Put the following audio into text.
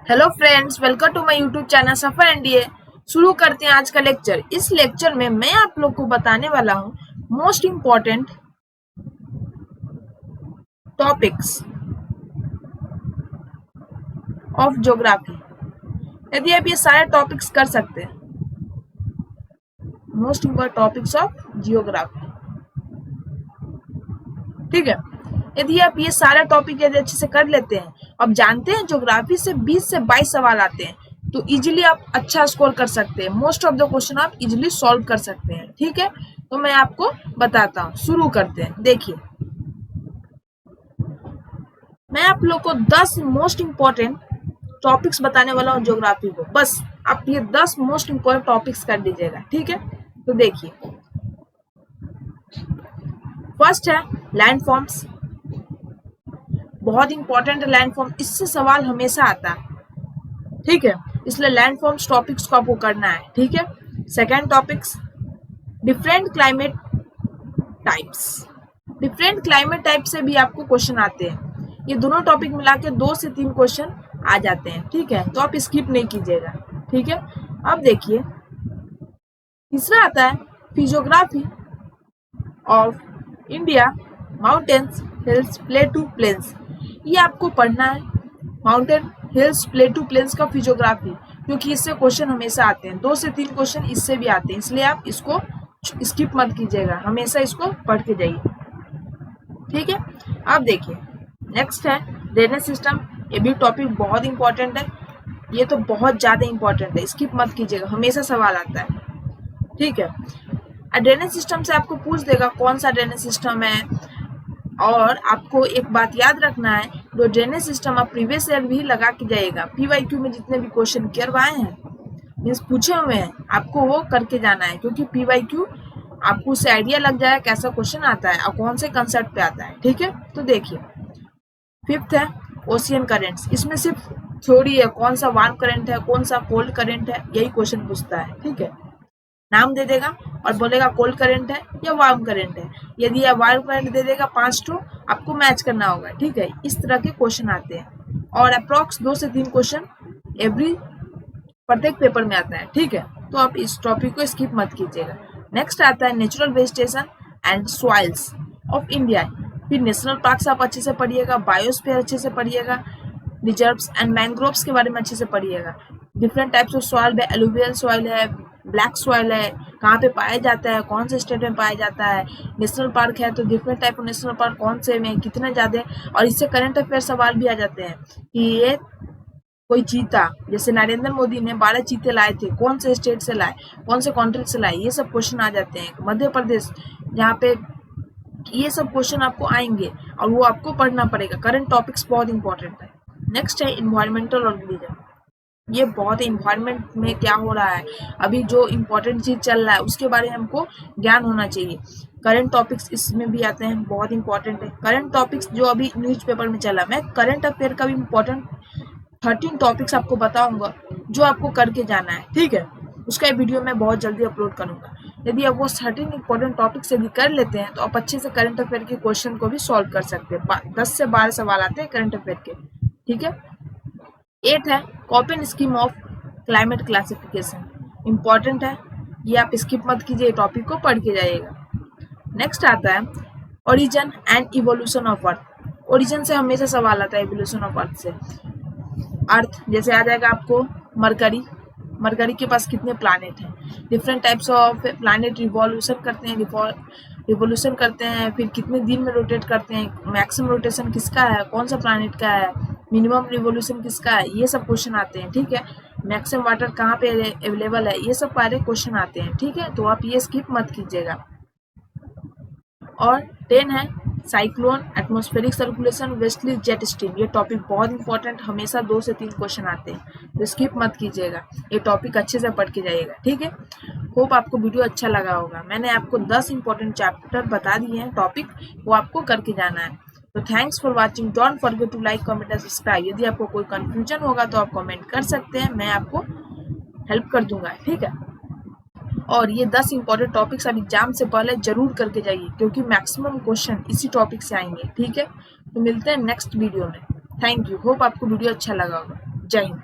Hello friends, welcome to my YouTube channel Safar NDA. शुरू करते हैं आज का लेक्चर। इस लेक्चर में मैं आप लोग को बताने वाला हूँ most important topics of geography. यदि आप ये सारे टॉपिक्स कर सकते हैं, most important topics of geography, ठीक है। यदि आप ये सारा टॉपिक यदि अच्छे से कर लेते हैं, अब जानते हैं ज्योग्राफी से 20 से 22 सवाल आते हैं, तो इजीली आप अच्छा स्कोर कर सकते हैं। मोस्ट ऑफ द क्वेश्चन आप इजीली सॉल्व कर सकते हैं, ठीक है। तो मैं आपको बताता हूँ, शुरू करते हैं। देखिए, मैं आप लोग को 10 मोस्ट इम्पोर्टेंट टॉपिक्स बताने वाला हूँ ज्योग्राफी को। बस आप ये 10 मोस्ट इम्पोर्टेंट टॉपिक्स कर दीजिएगा, ठीक है। तो देखिए, फर्स्ट है लैंडफॉर्म्स। बहुत इंपॉर्टेंट है लैंडफॉर्म, इससे सवाल हमेशा आता है, ठीक है। इसलिए लैंडफॉर्म्स टॉपिक्स को आपको करना है, ठीक है। Second topics, different climate types. Different climate type से भी आपको क्वेश्चन आते हैं। ये दोनों टॉपिक मिला के 2 से 3 क्वेश्चन आ जाते हैं, ठीक है। तो आप स्किप नहीं कीजिएगा, ठीक है। अब देखिए, तीसरा आता है physiography of India, mountains, hills, plateau, plains. ये आपको पढ़ना है, माउंटेन, हिल्स, प्लेटू, प्लेन्स का फिजियोग्राफी, क्योंकि इससे क्वेश्चन हमेशा आते हैं। 2 से 3 क्वेश्चन इससे भी आते हैं, इसलिए आप इसको स्किप मत कीजिएगा, हमेशा इसको पढ़ के जाइए, ठीक है। अब देखिए, नेक्स्ट है ड्रेनेज सिस्टम। ये भी टॉपिक बहुत इंपॉर्टेंट है, ये तो बहुत ज्यादा इंपॉर्टेंट है, स्किप मत कीजिएगा, हमेशा सवाल आता है, ठीक है। ड्रेनेज सिस्टम से आपको पूछ देगा कौन सा ड्रेनेज सिस्टम है। और आपको एक बात याद रखना है, जो ड्रेनेज सिस्टम आप प्रीवियस ईयर भी लगा के जाइएगा। पीवाईक्यू में जितने भी क्वेश्चन करवाए हैं, मीन्स पूछे हुए हैं, आपको वो करके जाना है, क्योंकि पीवाईक्यू आपको उससे आइडिया लग जाए कैसा क्वेश्चन आता है और कौन से कंसेप्ट पे आता है, ठीक है। तो देखिए, फिफ्थ है ओशियन करेंट्स। इसमें सिर्फ थ्योरी है, कौन सा वार्म करंट है, कौन सा कोल्ड करंट है, यही क्वेश्चन पूछता है, ठीक है। नाम दे देगा और बोलेगा कोल्ड करंट है या वार्म करंट है। यदि यह वार्म करंट दे देगा 5 टू, आपको मैच करना होगा, ठीक है। इस तरह के क्वेश्चन आते हैं और अप्रॉक्स 2 से 3 क्वेश्चन एवरी प्रत्येक पेपर में आता है, ठीक है। तो आप इस टॉपिक को स्किप मत कीजिएगा। नेक्स्ट आता है natural vegetation and soils of India. फिर नेशनल पार्क्स आप अच्छे से पढ़िएगा, बायोस्फीयर अच्छे से पढ़िएगा, रिजर्व्स एंड मैंग्रोव्स के बारे में अच्छे से पढ़िएगा। डिफरेंट टाइप्स ऑफ सॉइल है, एलुवियल सॉइल है, ब्लैक सॉइल है, कहाँ पे पाया जाता है, कौन से स्टेट में पाया जाता है। नेशनल पार्क है तो different type of national park कौन से में कितने ज्यादा, और इससे करंट अफेयर सवाल भी आ जाते हैं कि ये कोई चीता, जैसे नरेंद्र मोदी ने 12 चीते लाए थे, कौन से स्टेट से लाए, कौन से कंट्री से लाए, ये सब क्वेश्चन आ जाते हैं। मध्य प्रदेश, जहाँ पे ये सब क्वेश्चन आपको आएंगे और वो आपको पढ़ना पड़ेगा। करंट टॉपिक्स बहुत इंपॉर्टेंट है। नेक्स्ट है इन्वायरमेंटल ऑर्गेनिज्म। ये बहुत इन्वायरमेंट में क्या हो रहा है, अभी जो इम्पोर्टेंट चीज चल रहा है उसके बारे में हमको ज्ञान होना चाहिए। करंट टॉपिक्स इसमें भी आते हैं, बहुत इंपॉर्टेंट है। करंट टॉपिक्स जो अभी न्यूज़पेपर में चला, मैं करंट अफेयर का भी इम्पोर्टेंट 13 टॉपिक्स आपको बताऊंगा जो आपको करके जाना है, ठीक है। उसका वीडियो मैं बहुत जल्दी अपलोड करूंगा। यदि आप वो 13 इंपॉर्टेंट टॉपिक्स यदि कर लेते हैं तो आप अच्छे से करंट अफेयर के क्वेश्चन को भी सॉल्व कर सकते हैं। 10 से 12 सवाल आते हैं करंट अफेयर के, ठीक है। 8 है कॉपन scheme of climate classification. Important है, ये आप स्किप मत कीजिए, टॉपिक को पढ़ के जाइएगा। नेक्स्ट आता है origin and evolution of earth. Origin से हमेशा सवाल आता है, इवोल्यूशन ऑफ अर्थ से। अर्थ जैसे आ जाएगा आपको मरकरी, मरकरी के पास कितने प्लैनेट हैं, different types of planet revolution करते हैं, रिवोल्यूशन करते हैं, फिर कितने दिन में रोटेट करते हैं, मैक्सिमम रोटेशन किसका है, कौन सा प्लैनेट का है, मिनिमम रिवोल्यूशन किसका है, ये सब क्वेश्चन आते हैं, ठीक है। मैक्सिमम वाटर कहाँ पे अवेलेबल है, ये सब सारे क्वेश्चन आते हैं, ठीक है। तो आप ये स्किप मत कीजिएगा। और 10 है cyclone, atmospheric circulation, vastly jet stream. ये टॉपिक बहुत इंपॉर्टेंट, हमेशा 2 से 3 क्वेश्चन आते हैं, तो स्किप मत कीजिएगा, ये टॉपिक अच्छे से पढ़ के जाइएगा, ठीक है। होप आपको वीडियो अच्छा लगा होगा। मैंने आपको 10 इंपॉर्टेंट चैप्टर बता दिए हैं टॉपिक, वो आपको करके जाना है। तो thanks for watching, don't forget to like, comment and subscribe. यदि आपको कोई कंफ्यूजन होगा तो आप कमेंट कर सकते हैं, मैं आपको हेल्प कर दूंगा, ठीक है। और ये 10 इंपॉर्टेंट टॉपिक्स अब एग्जाम से पहले जरूर करके जाइए, क्योंकि मैक्सिमम क्वेश्चन इसी टॉपिक से आएंगे, ठीक है। तो मिलते हैं नेक्स्ट वीडियो में। थैंक यू, होप आपको वीडियो अच्छा लगा होगा। जय हिंद।